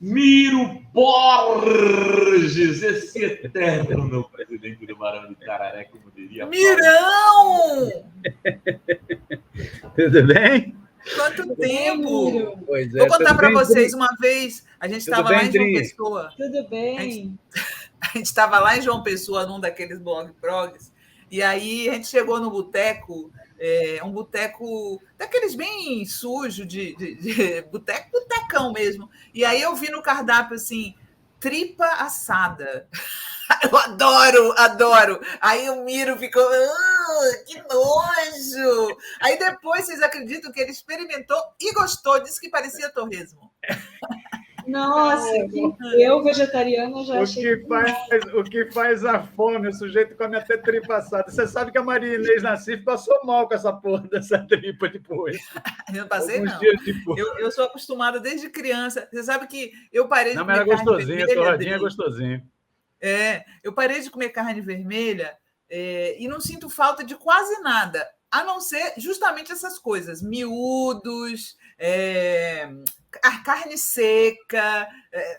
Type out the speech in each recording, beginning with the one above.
Miro Borges, esse eterno presidente do Barão de Itararé, como diria Mirão! Tudo bem? Quanto tempo! Pois é, vou contar para vocês, Dri? uma vez, a gente Tudo estava bem, lá em João Dri? Pessoa. Tudo bem. A gente estava lá em João Pessoa, num daqueles blog progs, e aí a gente chegou no boteco, um boteco daqueles bem sujo, de botecão mesmo. E aí eu vi no cardápio assim, tripa assada. Eu adoro. Aí o Miro ficou, que nojo. Aí depois, vocês acreditam que ele experimentou e gostou, disse que parecia torresmo. Nossa, eu vegetariana já achei. O que faz a fome, o sujeito come até tripa assada. Você sabe que a Maria Inês Nassif passou mal com essa porra dessa tripa depois. Eu não passei, Alguns não. dias depois. Eu sou acostumada desde criança. Você sabe que eu parei de Não, comer mas era gostosinho, torradinha é gostosinho. Eu parei de comer carne vermelha e não sinto falta de quase nada, a não ser justamente essas coisas, miúdos, a carne seca,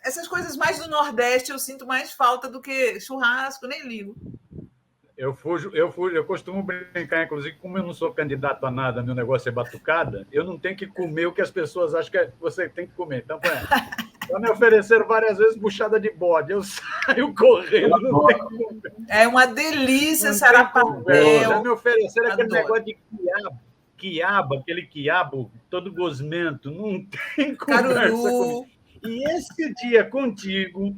essas coisas mais do Nordeste eu sinto mais falta do que churrasco, nem ligo. Eu costumo brincar, inclusive, como eu não sou candidato a nada, meu negócio é batucada, eu não tenho que comer o que as pessoas acham que você tem que comer. Então, já me ofereceram várias vezes buchada de bode, eu saio correndo, não tem como. É uma delícia, sarapatel. Já me ofereceram aquele negócio de quiabo, aquele quiabo todo gosmento, não tem conversa comigo. E esse dia contigo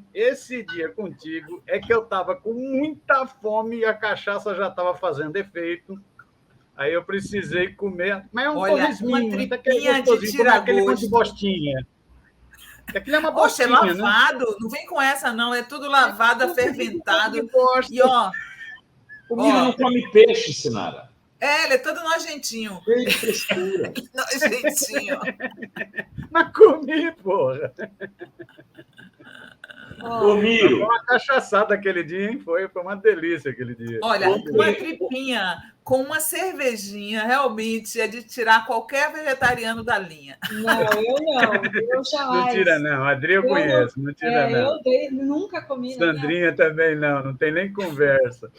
é que eu estava com muita fome e a cachaça já estava fazendo efeito. Aí eu precisei comer, mas é um torresminho, uma tripinha de tiragosto. Aquele de bostinha. Aquilo é uma bostinha, é lavado, né? Não vem com essa não, é tudo lavado, fermentado. E o Miro não come peixe, Sinara. Ele é todo nojentinho. Que frescura. Nojentinho. Mas comi, porra. Ô, Miro. Foi uma cachaçada aquele dia, hein? Foi uma delícia aquele dia. Olha, uma tripinha com uma cervejinha realmente é de tirar qualquer vegetariano da linha. Não, eu não. Eu jamais. Não tira, não. A Adri eu conheço. Não tira, não. Eu nunca comi. Sandrinha também não. Não tem nem conversa.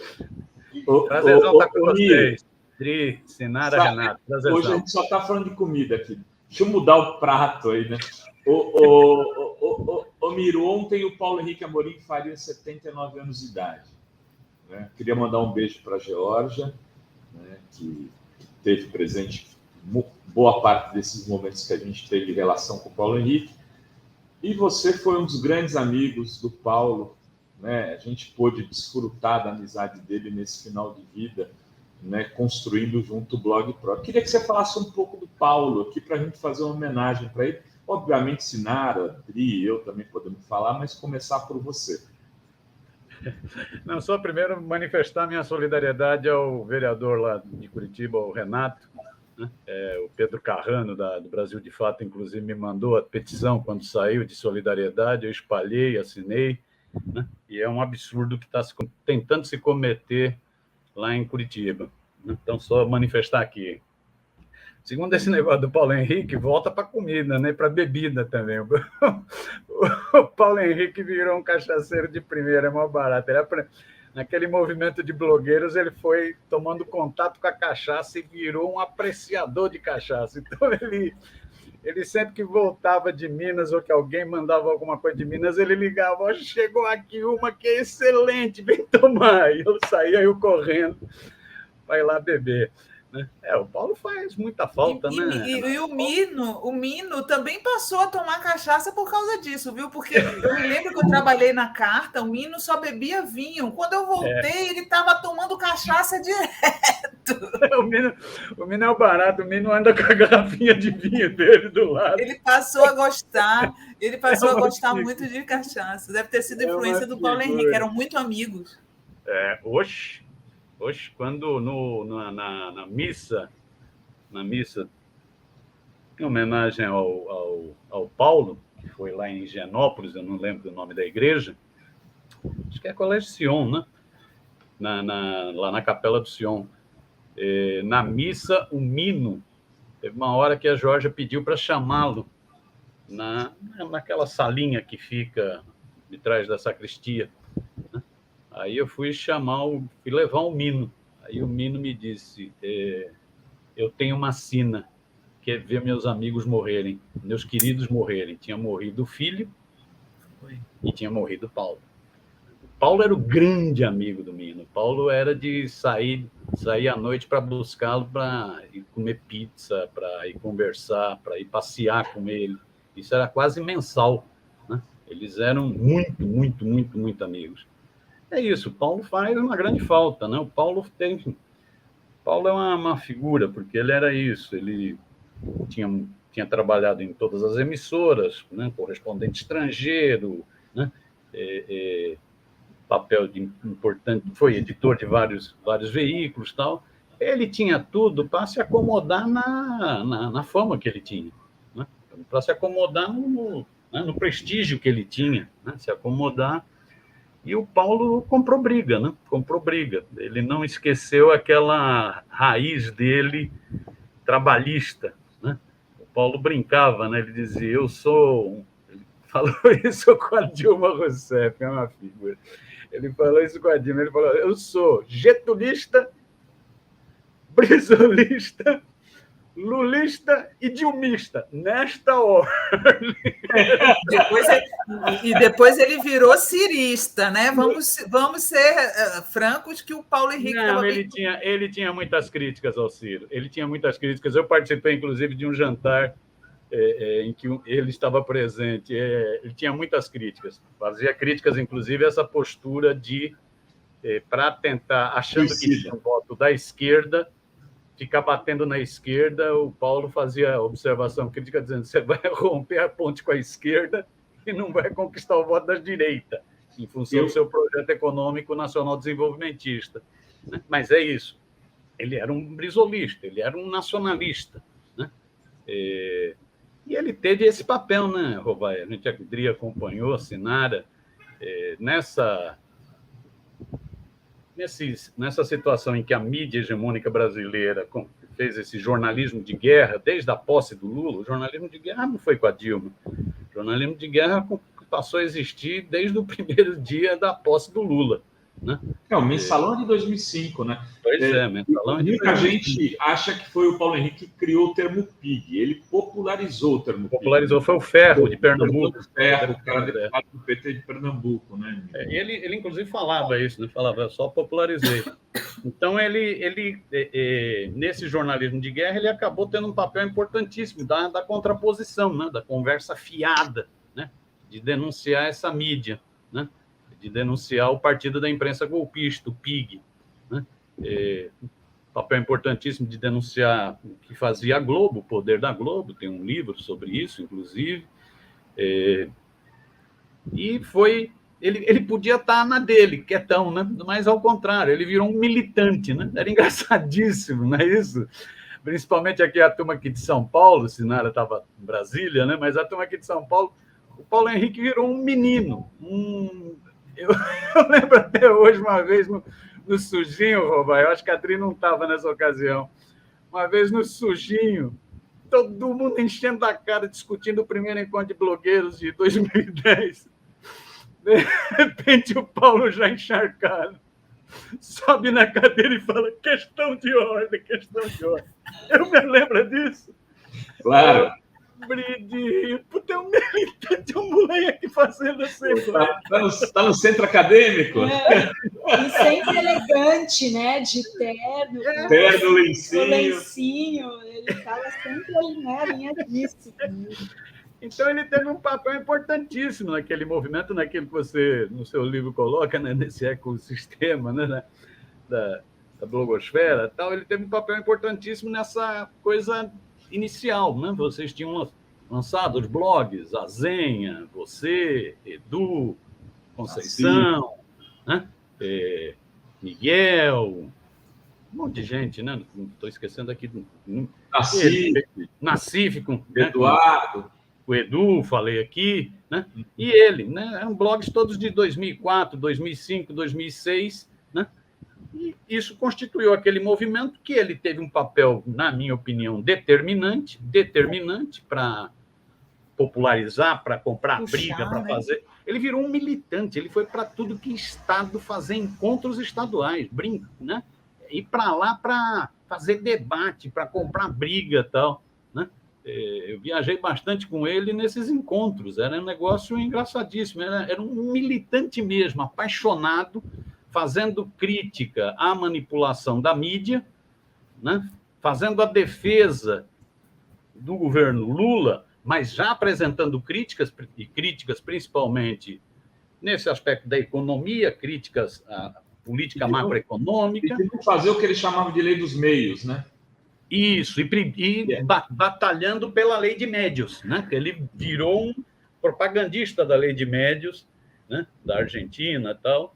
Prazerzão tá com vocês. Adri, Sinara, Renato. Prazerzão. Hoje a gente só está falando de comida aqui. Deixa eu mudar o prato aí, né? Ô Miro, ontem o Paulo Henrique Amorim faria 79 anos de idade. Né? Queria mandar um beijo para a Geórgia, né, que teve presente boa parte desses momentos que a gente teve em relação com o Paulo Henrique. E você foi um dos grandes amigos do Paulo. Né? A gente pôde desfrutar da amizade dele nesse final de vida, né, construindo junto o Blog Pro. Queria que você falasse um pouco do Paulo aqui para a gente fazer uma homenagem para ele. Obviamente, Sinara, Adri, eu também podemos falar, mas começar por você. Não, só primeiro manifestar minha solidariedade ao vereador lá de Curitiba, o Renato, né? O Pedro Carrano, do Brasil de Fato, inclusive, me mandou a petição quando saiu de solidariedade, eu espalhei, assinei, né? E é um absurdo que está tentando se cometer lá em Curitiba. Então, só manifestar aqui. Segundo esse negócio do Paulo Henrique, volta para comida, né? Para bebida também. O Paulo Henrique virou um cachaceiro de primeira, é mais barato. Naquele movimento de blogueiros, ele foi tomando contato com a cachaça e virou um apreciador de cachaça. Então, ele sempre que voltava de Minas ou que alguém mandava alguma coisa de Minas, ele ligava, chegou aqui uma que é excelente, vem tomar. E eu saía correndo para ir lá beber. O Paulo faz muita falta, né? E o Mino também passou a tomar cachaça por causa disso, viu? Porque eu me lembro que eu trabalhei na Carta, o Mino só bebia vinho. Quando eu voltei, ele estava tomando cachaça direto. O Mino é o barato, o Mino anda com a garrafinha de vinho dele do lado. Ele passou a gostar muito de cachaça. Deve ter sido influência do Paulo Henrique, eram muito amigos. Hoje, quando na missa, em homenagem ao Paulo, que foi lá em Higienópolis, eu não lembro do nome da igreja, acho que é Colégio Sion, né? Lá na Capela do Sion. Na missa, o Mino, teve uma hora que a Georgia pediu para chamá-lo naquela salinha que fica de trás da sacristia, né? Aí eu fui levar um Mino. Aí o Mino me disse, eu tenho uma sina, que é ver meus amigos morrerem, meus queridos morrerem. Tinha morrido o filho e tinha morrido o Paulo. Paulo era o grande amigo do Mino. Paulo era de sair à noite para buscá-lo, para ir comer pizza, para ir conversar, para ir passear com ele. Isso era quase mensal, né? Eles eram muito, muito, muito, muito amigos. É isso, o Paulo faz uma grande falta, né? O Paulo é uma figura, porque ele era isso, ele tinha trabalhado em todas as emissoras, né? Correspondente estrangeiro, né? Papel importante, foi editor de vários veículos, tal. Ele tinha tudo para se acomodar na fama que ele tinha, né? Para se acomodar no prestígio que ele tinha, né? Se acomodar. E o Paulo comprou briga, né? Comprou briga. Ele não esqueceu aquela raiz dele trabalhista, né? O Paulo brincava, né? Ele dizia, eu sou... Ele falou isso com a Dilma Rousseff, é uma figura. Ele falou isso com a Dilma, ele falou, eu sou getulista, brisolista, lulista e dilmista, nesta ordem. Depois ele virou cirista, né? Vamos ser francos que o Paulo Henrique... Não, ele tinha muitas críticas ao Ciro. Ele tinha muitas críticas. Eu participei, inclusive, de um jantar em que ele estava presente. Ele tinha muitas críticas. Fazia críticas, inclusive, a essa postura de, para tentar, achando que tinha um voto da esquerda, ficar batendo na esquerda, o Paulo fazia observação crítica, dizendo você vai romper a ponte com a esquerda e não vai conquistar o voto da direita, em função do seu projeto econômico nacional desenvolvimentista. Mas é isso. Ele era um brisolista, ele era um nacionalista, né? E ele teve esse papel, né, Rovaia? A gente acompanhou a Sinara nessa situação em que a mídia hegemônica brasileira fez esse jornalismo de guerra, desde a posse do Lula. O jornalismo de guerra não foi com a Dilma. O jornalismo de guerra passou a existir desde o primeiro dia da posse do Lula, né? O Mensalão é de 2005, né? Pois Mensalão é de 2005. Muita gente acha que foi o Paulo Henrique que criou o termo PIG. Ele popularizou o termo PIG. Popularizou, foi o Ferro, de Pernambuco. O cara deputado do PT de Pernambuco, né? Ele inclusive, falava isso, né? Falava, eu só popularizei. Então, ele nesse jornalismo de guerra, ele acabou tendo um papel importantíssimo da contraposição, né? Da conversa fiada, né? De denunciar essa mídia, né? De denunciar o partido da imprensa golpista, o PIG, né? Papel importantíssimo de denunciar o que fazia a Globo, o poder da Globo, tem um livro sobre isso, inclusive. E foi... Ele podia estar na dele, quietão, né? Mas, ao contrário, ele virou um militante, né? Era engraçadíssimo, não é isso? Principalmente aqui a turma aqui de São Paulo, Sinara estava em Brasília, né? Mas a turma aqui de São Paulo, o Paulo Henrique virou um menino, Eu lembro até hoje, uma vez, no Sujinho, Robai, eu acho que a Adri não estava nessa ocasião, uma vez no Sujinho, todo mundo enchendo a cara, discutindo o primeiro encontro de blogueiros de 2010. De repente, o Paulo, já encharcado, sobe na cadeira e fala, questão de ordem. Eu me lembro disso. Claro. Bridinho, tem um militante, um moleque fazendo assim. Está no centro acadêmico. E sempre elegante, né? De terno. Terno, lencinho. Ele estava sempre ali, né? Alinhadíssimo. Então, ele teve um papel importantíssimo naquele movimento, naquilo que você, no seu livro, coloca, né? Nesse ecossistema, né? Da blogosfera, tal. Ele teve um papel importantíssimo nessa coisa inicial, né? Vocês tinham lançado os blogs, a Zenha, você, Edu, Conceição, né? Miguel, um monte de gente, né? Não estou esquecendo aqui. Nassif, com Eduardo. O Edu, falei aqui, né? E ele, né? Eram blogs todos de 2004, 2005, 2006, né? E isso constituiu aquele movimento que ele teve um papel, na minha opinião, determinante para popularizar, para comprar Puxar, briga, para né? fazer. Ele virou um militante, ele foi para tudo que estado fazer encontros estaduais, brinco, né? Ir para lá para fazer debate, para comprar briga e tal, né? Eu viajei bastante com ele nesses encontros, era um negócio engraçadíssimo, era um militante mesmo, apaixonado, fazendo crítica à manipulação da mídia, né? Fazendo a defesa do governo Lula, mas já apresentando críticas, e críticas principalmente nesse aspecto da economia, críticas à política macroeconômica. E não fazer o que ele chamava de lei dos meios, né? Isso, e batalhando pela lei de médios, né? Ele virou um propagandista da lei de médios, né? Da Argentina e tal.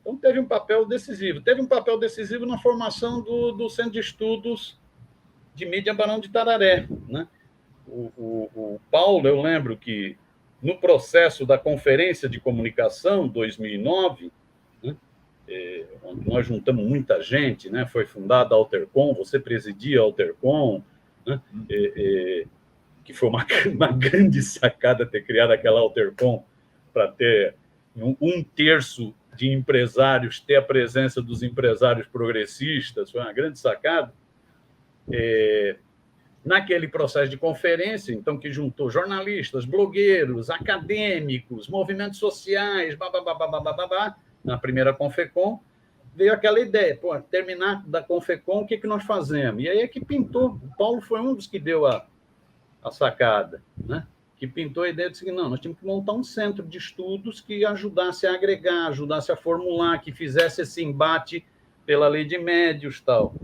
Então, teve um papel decisivo. Teve um papel decisivo na formação do Centro de Estudos de Mídia Barão de Itararé, né? O Paulo, eu lembro que no processo da Conferência de Comunicação 2009, né, onde nós juntamos muita gente, né, foi fundada a Altercom, você presidia a Altercom, né, que foi uma grande sacada ter criado aquela Altercom para ter um terço de empresários, ter a presença dos empresários progressistas, foi uma grande sacada. Naquele processo de conferência, então, que juntou jornalistas, blogueiros, acadêmicos, movimentos sociais, na primeira Confecom, veio aquela ideia, terminar da Confecom, o que nós fazemos? E aí é que pintou, o Paulo foi um dos que deu a sacada, né? Que pintou a ideia de que não, nós tínhamos que montar um centro de estudos que ajudasse a agregar, ajudasse a formular, que fizesse esse embate pela lei de médios e tal.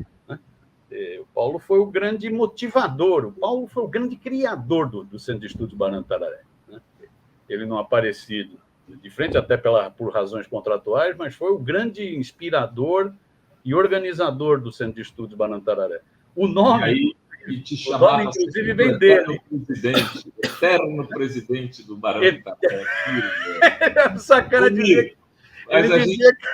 O Paulo foi o grande motivador, o Paulo foi o grande criador do Centro de Estudos Barão de Itararé, né? Ele não aparecia de frente, até por razões contratuais, mas foi o grande inspirador e organizador do Centro de Estudos Barão de Itararé. O nome, te chamava, inclusive, vem dele. Eterno presidente do Barão de Itararé. Era sacana dizer. Ele dizia que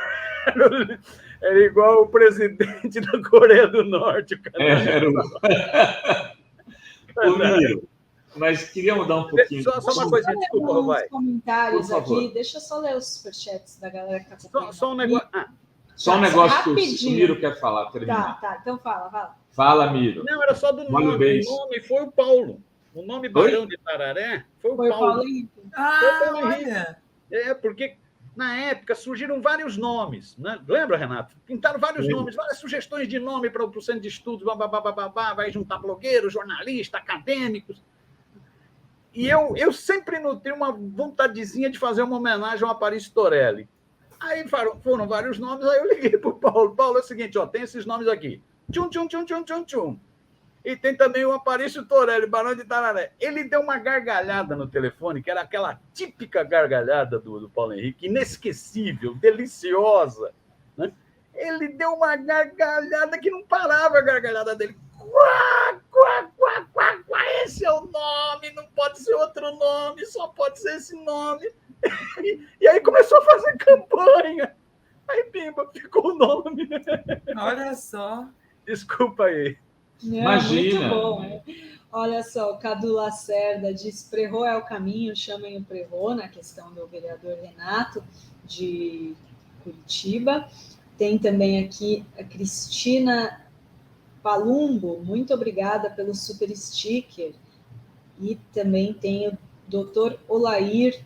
era igual o presidente da Coreia do Norte. O Miro. Mas queria mudar um pouquinho. Só uma coisa, desculpa, Robai. Comentários aqui. Deixa eu só ler os superchats da galera que está acompanhando. Só um negócio. Só um negócio que o Miro quer falar. Terminar. Tá. Então fala. Fala, Miro. Não, era só do nome. O nome foi o Paulo. O nome Barão de Itararé foi o Paulo. Olha. Porque na época surgiram vários nomes, né? Lembra, Renato? Pintaram vários nomes, várias sugestões de nome para o Centro de Estudos, vai juntar blogueiros, jornalistas, acadêmicos. E eu sempre nutri uma vontadezinha de fazer uma homenagem ao Aparício Torelli. Aí foram vários nomes, aí eu liguei para o Paulo. Paulo, é o seguinte, tem esses nomes aqui. Tchum, tchum, tchum, tchum, tchum, tchum. E tem também o Aparício Torelli, Barão de Itararé. Ele deu uma gargalhada no telefone, que era aquela típica gargalhada do Paulo Henrique, inesquecível, deliciosa, né? Ele deu uma gargalhada que não parava a gargalhada dele. Quá, quá, quá, quá, quá, esse é o nome, não pode ser outro nome, só pode ser esse nome. E aí começou a fazer campanha. Aí, pimba, ficou o nome. Olha só. Desculpa aí. Imagina. Muito bom, né? Olha só, o Cadu Lacerda diz: Prerrô é o caminho, chamem o Prerrô, na questão do vereador Renato, de Curitiba. Tem também aqui a Cristina Palumbo, muito obrigada pelo super sticker. E também tem o Dr. Olair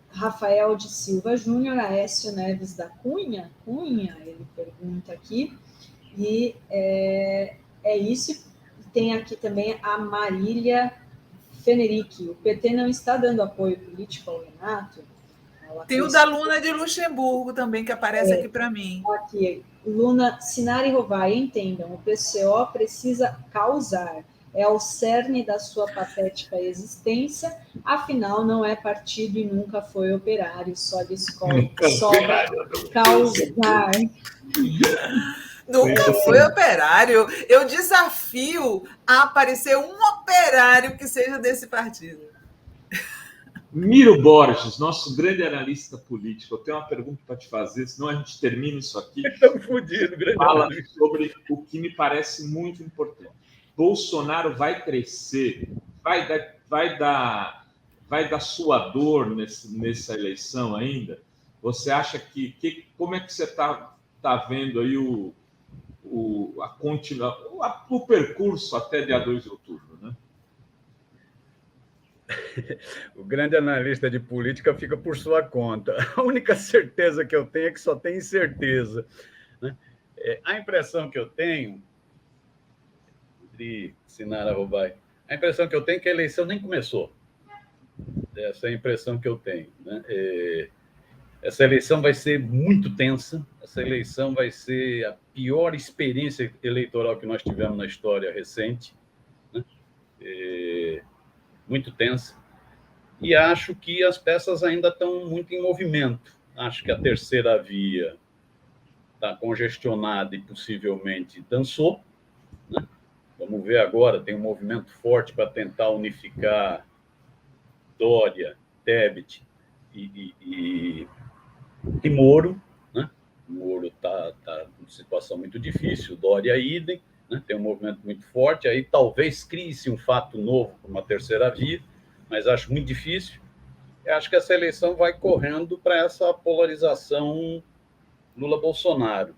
Rafael de Silva Júnior, Aécio Neves da Cunha, ele pergunta aqui. E é isso. Tem aqui também a Marília Fenerick. O PT não está dando apoio político ao Renato? Tem o da Luna de Luxemburgo também, que aparece aqui para mim. Aqui, Luna, Sinara e Rovai, entendam, o PCO precisa causar. É o cerne da sua patética existência, afinal não é partido e nunca foi operário, só lhes sobra causar. Nunca foi operário. Eu desafio a aparecer um operário que seja desse partido. Miro Borges, nosso grande analista político, eu tenho uma pergunta para te fazer, senão a gente termina isso aqui. Estamos fodidos, grande Fala sobre o que me parece muito importante. Bolsonaro vai crescer vai dar suador nessa eleição ainda? Você acha como é que você está vendo aí o percurso até dia 2 de outubro, né? O grande analista de política fica por sua conta. A única certeza que eu tenho é que só tem incerteza, né? A impressão que eu tenho, Sinara Roubai, a impressão que eu tenho é que a eleição nem começou. Essa é a impressão que eu tenho, né? Essa eleição vai ser muito tensa, essa eleição vai ser a pior experiência eleitoral que nós tivemos na história recente, né? Muito tensa. E acho que as peças ainda estão muito em movimento. Acho que a terceira via está congestionada e possivelmente dançou, né? Vamos ver agora, tem um movimento forte para tentar unificar Dória, Tebet e Moro, né? Moro está em situação muito difícil, Dória idem, né? Tem um movimento muito forte, aí talvez crie-se um fato novo para uma terceira via, mas acho muito difícil. Eu acho que essa eleição vai correndo para essa polarização Lula-Bolsonaro.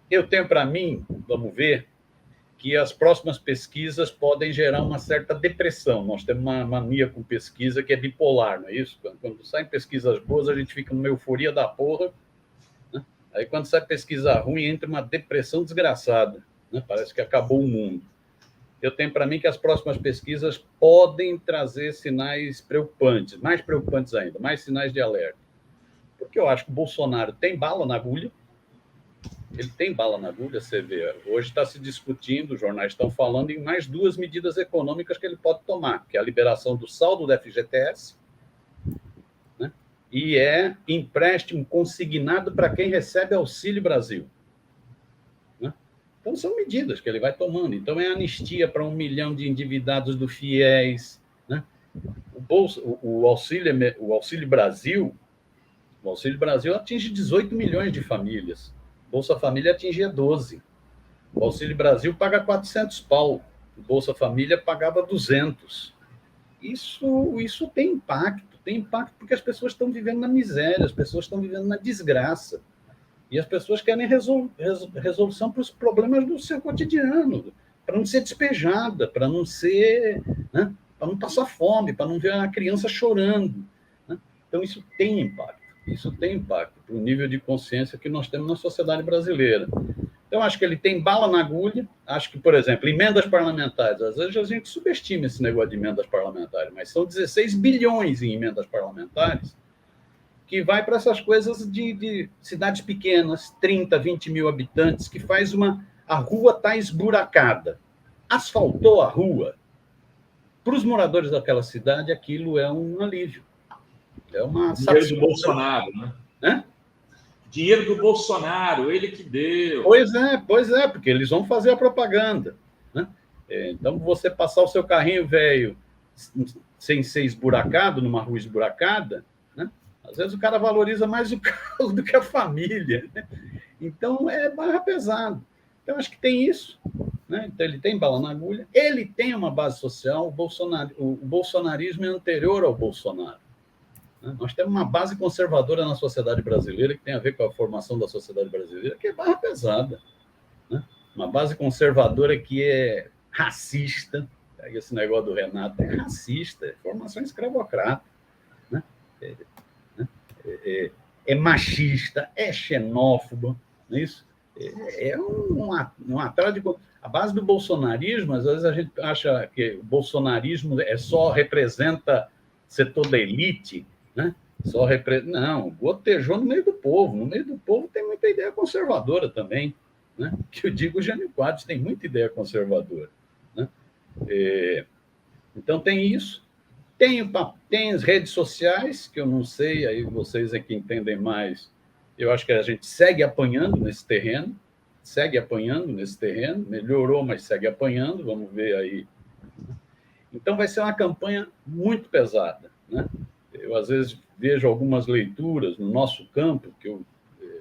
Eu tenho para mim, vamos ver, que as próximas pesquisas podem gerar uma certa depressão. Nós temos uma mania com pesquisa que é bipolar, não é isso? Quando saem pesquisas boas, a gente fica numa euforia da porra, né? Aí quando sai pesquisa ruim, entra uma depressão desgraçada, né? Parece que acabou o mundo. Eu tenho para mim que as próximas pesquisas podem trazer sinais preocupantes, mais preocupantes ainda, mais sinais de alerta. Porque eu acho que o Bolsonaro tem bala na agulha, ele tem bala na agulha, você vê. Hoje está se discutindo, os jornais estão falando em mais 2 medidas econômicas que ele pode tomar, que é a liberação do saldo do FGTS, né? E empréstimo consignado para quem recebe Auxílio Brasil. Então, são medidas que ele vai tomando. Então, é anistia para 1 milhão de endividados do FIES, né? O Auxílio Brasil atinge 18 milhões de famílias. Bolsa Família atingia 12. O Auxílio Brasil paga 400 pau. O Bolsa Família pagava 200. Isso tem impacto porque as pessoas estão vivendo na miséria, as pessoas estão vivendo na desgraça. E as pessoas querem resolução para os problemas do seu cotidiano, para não ser despejada, para não ser, né? Para não passar fome, para não ver a criança chorando, né? Então, isso tem impacto para o nível de consciência que nós temos na sociedade brasileira. Então, acho que ele tem bala na agulha. Acho que, por exemplo, emendas parlamentares, às vezes a gente subestima esse negócio de emendas parlamentares, mas são 16 bilhões em emendas parlamentares, que vai para essas coisas de cidades pequenas, 30, 20 mil habitantes, que faz a rua está esburacada. Asfaltou a rua. Para os moradores daquela cidade, aquilo é um alívio. É uma dinheiro do Bolsonaro, né? Hã? Dinheiro do Bolsonaro, ele que deu. Pois é, porque eles vão fazer a propaganda, né? Então, você passar o seu carrinho velho sem ser esburacado, numa rua esburacada, né? Às vezes o cara valoriza mais o carro do que a família, né? Então, é barra pesada. Então, acho que tem isso, né? Então, ele tem bala na agulha, ele tem uma base social, o bolsonarismo é anterior ao Bolsonaro, né? Nós temos uma base conservadora na sociedade brasileira, que tem a ver com a formação da sociedade brasileira, que é barra pesada, né? Uma base conservadora que é racista, esse negócio do Renato é racista, é formação escravocrata, né? É machista, é xenófobo, não é isso? É um atraso de... A base do bolsonarismo, às vezes a gente acha que o bolsonarismo só representa setor da elite, né? Não, gotejou no meio do povo. No meio do povo tem muita ideia conservadora também, né? Que eu digo, o Jânio Quadros tem muita ideia conservadora, né? Então tem isso. Tem as redes sociais, que eu não sei, aí vocês é que entendem mais. Eu acho que a gente segue apanhando nesse terreno, melhorou, mas segue apanhando, vamos ver aí. Então vai ser uma campanha muito pesada, né? Eu, às vezes, vejo algumas leituras no nosso campo, que eu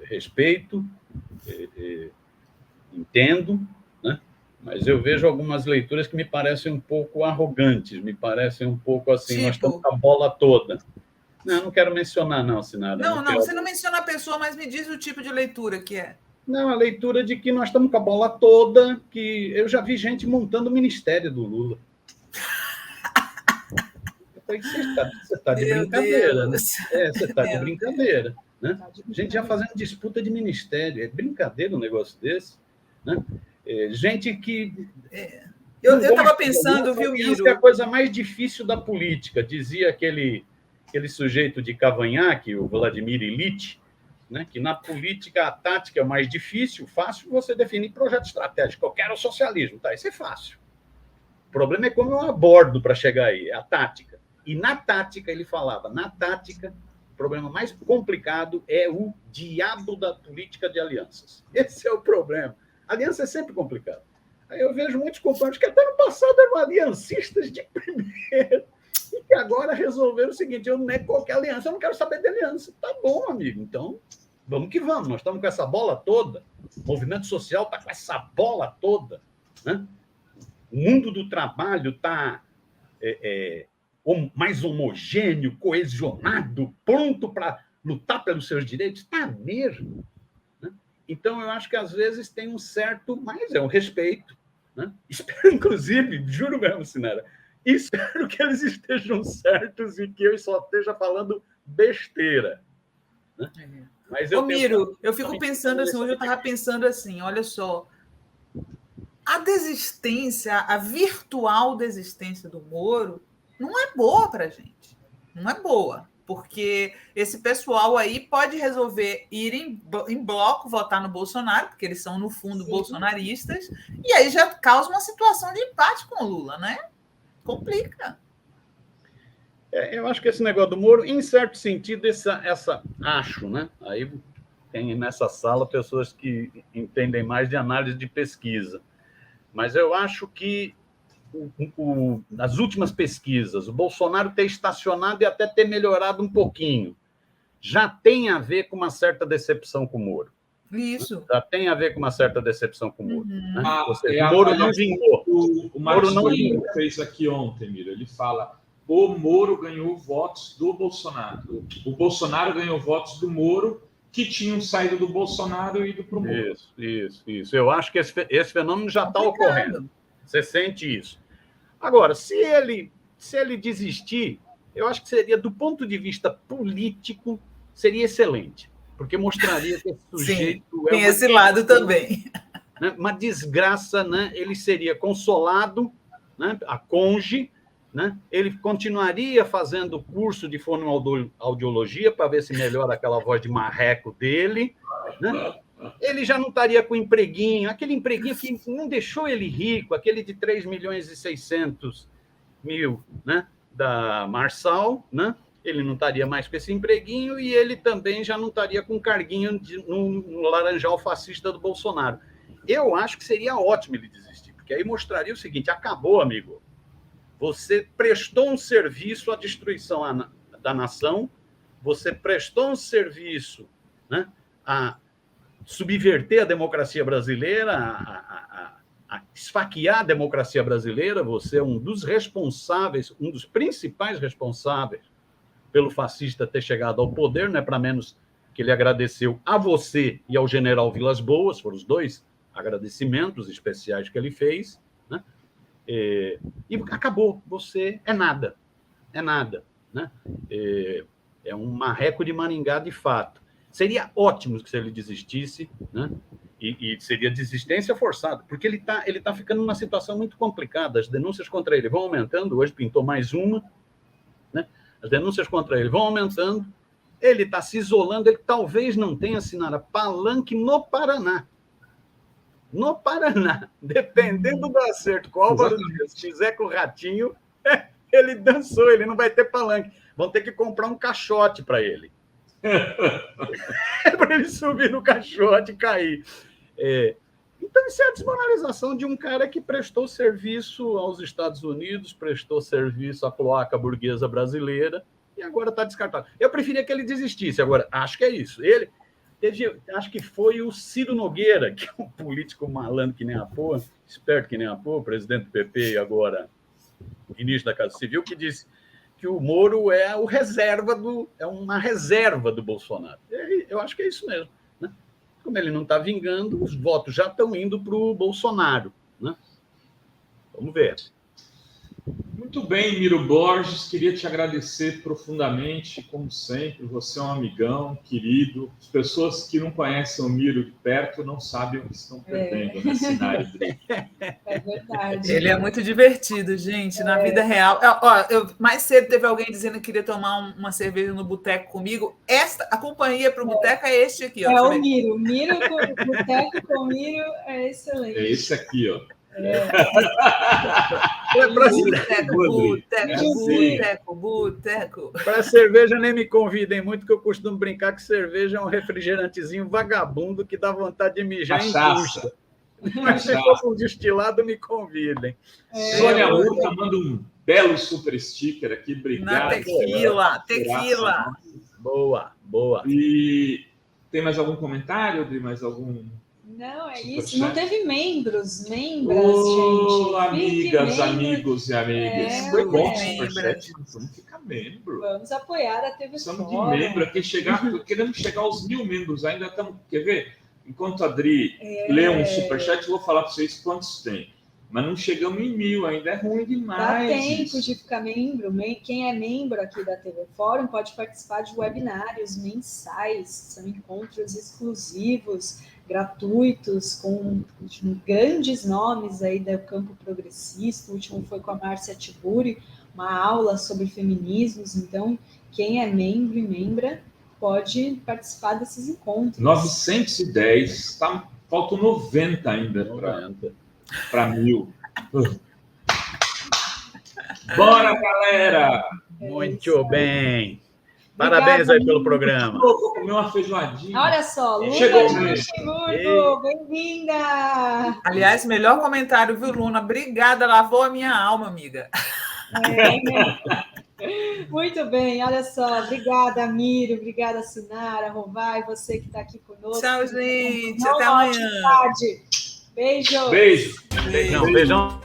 respeito, entendo, né? Mas eu vejo algumas leituras que me parecem um pouco arrogantes, me parecem um pouco assim, nós estamos com a bola toda. Não quero mencionar, não, Sinara. Não, você não menciona a pessoa, mas me diz o tipo de leitura que é. Não, a leitura de que nós estamos com a bola toda, que eu já vi gente montando o ministério do Lula. Eu falei, você está de brincadeira, né? Você está de brincadeira. Né? A gente já fazendo disputa de ministério. É brincadeira um negócio desse. Né? Gente que... Eu estava pensando, viu, Miro? É a coisa mais difícil da política, dizia aquele sujeito de Cavanhaque, o Vladimir Ilitch, né, que na política a tática é o mais difícil, fácil você definir projeto estratégico. Eu quero o socialismo, tá? Isso é fácil. O problema é como eu abordo para chegar aí, é a tática. E na tática, ele falava, o problema mais complicado é o diabo da política de alianças. Esse é o problema. Aliança é sempre complicado. Aí eu vejo muitos companheiros que até no passado eram aliancistas de primeira, e que agora resolveram o seguinte, eu não nego qualquer aliança, eu não quero saber de aliança. Tá bom, amigo, então vamos que vamos, nós estamos com essa bola toda, o movimento social está com essa bola toda, né? O mundo do trabalho está mais homogêneo, coesionado, pronto para lutar pelos seus direitos, está mesmo. Né? Então, eu acho que às vezes tem um certo, mas é um respeito. Né? Espero, inclusive, juro mesmo, Sinara, espero que eles estejam certos e que eu só esteja falando besteira. Né? Mas Miro, eu fico pensando assim, hoje eu estava pensando assim, olha só, a desistência, a virtual desistência do Moro não é boa para a gente, não é boa, porque esse pessoal aí pode resolver ir em bloco votar no Bolsonaro, porque eles são, no fundo, bolsonaristas, e aí já causa uma situação de empate com o Lula, né? Complica. Eu acho que esse negócio do Moro, em certo sentido, acho, né? Aí tem nessa sala pessoas que entendem mais de análise de pesquisa. Mas eu acho que nas últimas pesquisas, o Bolsonaro ter estacionado e até ter melhorado um pouquinho, já tem a ver com uma certa decepção com o Moro. Isso. Já tem a ver com uma certa decepção com o Moro. Né? Ou seja, o Moro não vingou. O Marcos Coelho fez aqui ontem, Miro. Ele fala: o Moro ganhou votos do Bolsonaro. O Bolsonaro ganhou votos do Moro, que tinham saído do Bolsonaro e ido para o Moro. Isso. Eu acho que esse fenômeno já está ocorrendo. Você sente isso. Agora, se ele desistir, eu acho que seria, do ponto de vista político, seria excelente. Porque mostraria que esse sujeito... Sim, tem esse lado também. Né, uma desgraça, né? Ele seria consolado, né, a conge, né? Ele continuaria fazendo curso de fonoaudiologia para ver se melhora aquela voz de marreco dele. Né? Ele já não estaria com empreguinho, aquele empreguinho que não deixou ele rico, aquele de 3.600.000, né? Da Marçal, né? Ele não estaria mais com esse empreguinho e ele também já não estaria com carguinho no laranjal fascista do Bolsonaro. Eu acho que seria ótimo ele desistir, porque aí mostraria o seguinte: acabou, amigo. Você prestou um serviço à destruição da nação, você prestou um serviço, né, a subverter a democracia brasileira, a esfaquear a democracia brasileira. Você é um dos responsáveis, um dos principais responsáveis pelo fascista ter chegado ao poder, não é para menos que ele agradeceu a você e ao general Vilas Boas, foram os dois agradecimentos especiais que ele fez, né? E acabou, você é nada, né? É um marreco de Maringá de fato. Seria ótimo se ele desistisse, né? E seria desistência forçada, porque ele tá ficando numa situação muito complicada. As denúncias contra ele vão aumentando, hoje pintou mais uma, né? As denúncias contra ele vão aumentando, ele está se isolando, ele talvez não tenha assinado palanque no Paraná. No Paraná, dependendo do acerto com o Álvaro Dias, se fizer com o Ratinho, ele dançou, ele não vai ter palanque. Vão ter que comprar um caixote para ele. Para ele subir no caixote e cair. Então, isso é a desmoralização de um cara que prestou serviço aos Estados Unidos, prestou serviço à cloaca burguesa brasileira e agora está descartado. Eu preferia que ele desistisse. Agora, acho que é isso. acho que foi o Ciro Nogueira, que é um político malandro que nem a porra, esperto que nem a porra, presidente do PP e agora ministro da Casa Civil, que disse que o Moro é uma reserva do Bolsonaro. Eu acho que é isso mesmo. Né? Como ele não está vingando, os votos já estão indo para o Bolsonaro. Né? Vamos ver. Muito bem, Miro Borges, queria te agradecer profundamente, como sempre. Você é um amigão, querido. As pessoas que não conhecem o Miro de perto não sabem o que estão perdendo nesse cenário dele. É verdade. Ele é muito divertido, gente, na vida real. Mais cedo teve alguém dizendo que queria tomar uma cerveja no boteco comigo. A companhia para o boteco é este aqui. Ó, é o Miro. Miro com boteco com Miro é excelente. É esse aqui, ó. Boteco. Para cerveja nem me convidem muito, que eu costumo brincar que cerveja é um refrigerantezinho vagabundo que dá vontade de mijar em bucha. Mas se for com destilado, me convidem. Sônia Murta manda um belo super sticker aqui, obrigado. Na tequila. Boa. E tem mais algum comentário? De mais algum... Não, é super isso. chat? Não teve membras, gente. Amigas, amigos e amigas. Foi bom o superchat. Vamos ficar membro. Vamos apoiar a TV Precisamos de Fórum. membro aqui. Queremos chegar aos 1.000 membros. Ainda estamos... Quer ver? Enquanto a Adri lê um superchat, eu vou falar para vocês quantos tem. Mas não chegamos em 1.000 ainda. É ruim demais. Dá tempo isso. de ficar membro. Quem é membro aqui da TV Fórum pode participar de webinários mensais. São encontros exclusivos, gratuitos, com grandes nomes aí do campo progressista. O último foi com a Márcia Tiburi, uma aula sobre feminismos. Então, quem é membro e membra pode participar desses encontros. 910, faltam 90 ainda para 1.000. Bora, galera! Muito bem. Parabéns aí pelo programa. Vou comer uma feijoadinha. Olha só, Luna Chegou de mesmo. Luxemburgo, bem-vinda! Aliás, melhor comentário, viu, Luna? Obrigada, lavou a minha alma, amiga. Muito bem, olha só. Obrigada, Miro. Obrigada, Sinara, Rovai, você que está aqui conosco. Tchau, gente. Até amanhã. Beijo. Beijo. Beijão.